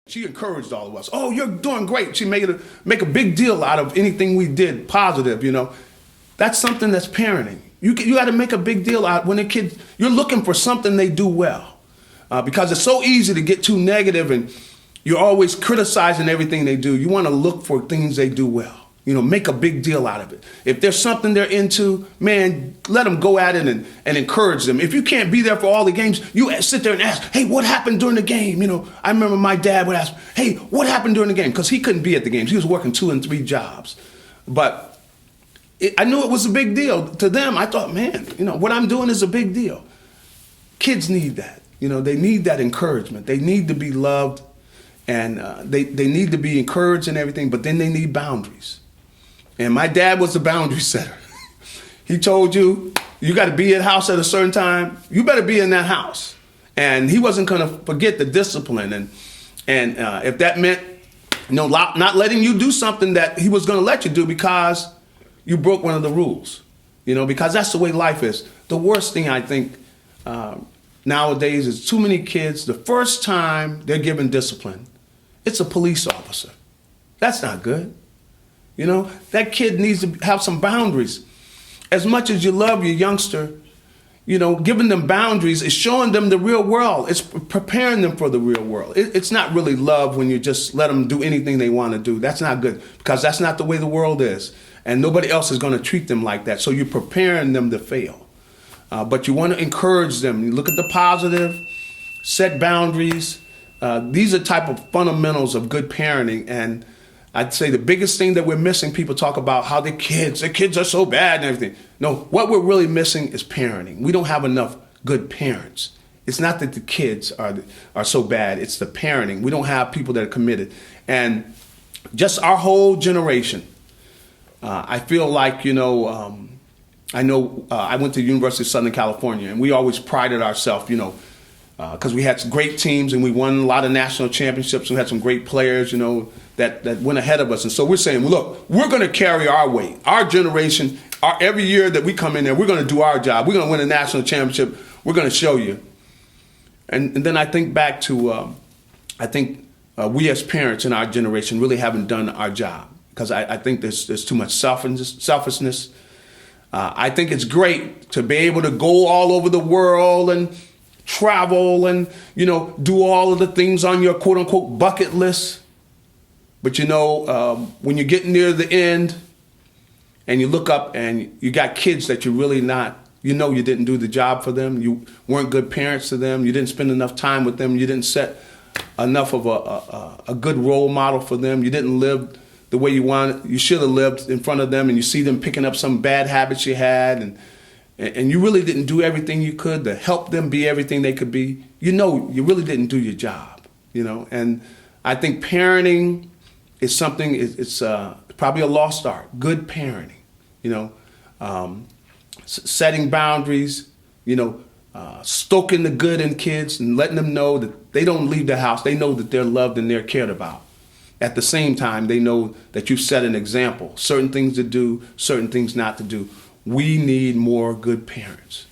She encouraged all of us. Oh, you're doing great. She made make a big deal out of anything we did positive, you know. That's something that's parenting. You got to make a big deal out when a kid, you're looking for something they do well. Because it's so easy to get too negative and you're always criticizing everything they do. You want to look for things they do well. You know, make a big deal out of it. If there's something they're into, man, let them go at it and encourage them. If you can't be there for all the games, you sit there and ask, hey, what happened during the game? You know, I remember my dad would ask, hey, what happened during the game? Because he couldn't be at the games. He was working 2 and 3 jobs. But I knew it was a big deal. To them, I thought, man, you know, what I'm doing is a big deal. Kids need that. You know, they need that encouragement. They need to be loved and they need to be encouraged and everything, but then they need boundaries. And my dad was the boundary setter. He told you, you got to be at the house at a certain time. You better be in that house. And he wasn't going to forget the discipline. And if that meant, you know, not letting you do something that he was going to let you do because you broke one of the rules, you know, because that's the way life is. The worst thing I think nowadays is too many kids, the first time they're given discipline, it's a police officer. That's not good. You know, that kid needs to have some boundaries. As much as you love your youngster, you know, giving them boundaries is showing them the real world. It's preparing them for the real world. It's not really love when you just let them do anything they want to do. That's not good because that's not the way the world is. And nobody else is going to treat them like that. So you're preparing them to fail. But you want to encourage them. You look at the positive, set boundaries. These are type of fundamentals of good parenting. And I'd say the biggest thing that we're missing, people talk about how their kids are so bad and everything. No, what we're really missing is parenting. We don't have enough good parents. It's not that the kids are so bad, it's the parenting. We don't have people that are committed. And just our whole generation, I feel like, you know, I went to the University of Southern California and we always prided ourselves, you know, because we had some great teams and we won a lot of national championships. We had some great players, you know, that went ahead of us. And so we're saying, well, look, we're going to carry our weight. Our generation, every year that we come in there, we're going to do our job. We're going to win a national championship. We're going to show you. And then I think back to, we as parents in our generation really haven't done our job because I think there's too much selfishness. I think it's great to be able to go all over the world and travel and, you know, do all of the things on your quote unquote bucket list. But, you know, when you're getting near the end and you look up and you got kids that you're really not, you know, you didn't do the job for them. You weren't good parents to them. You didn't spend enough time with them. You didn't set enough of a good role model for them. You didn't live the way you should have lived in front of them. And you see them picking up some bad habits you had. And you really didn't do everything you could to help them be everything they could be. You know, you really didn't do your job, you know. And I think parenting is something, it's probably a lost art. Good parenting, you know, setting boundaries, you know, stoking the good in kids and letting them know that they don't leave the house. They know that they're loved and they're cared about. At the same time, they know that you set an example, certain things to do, certain things not to do. We need more good parents.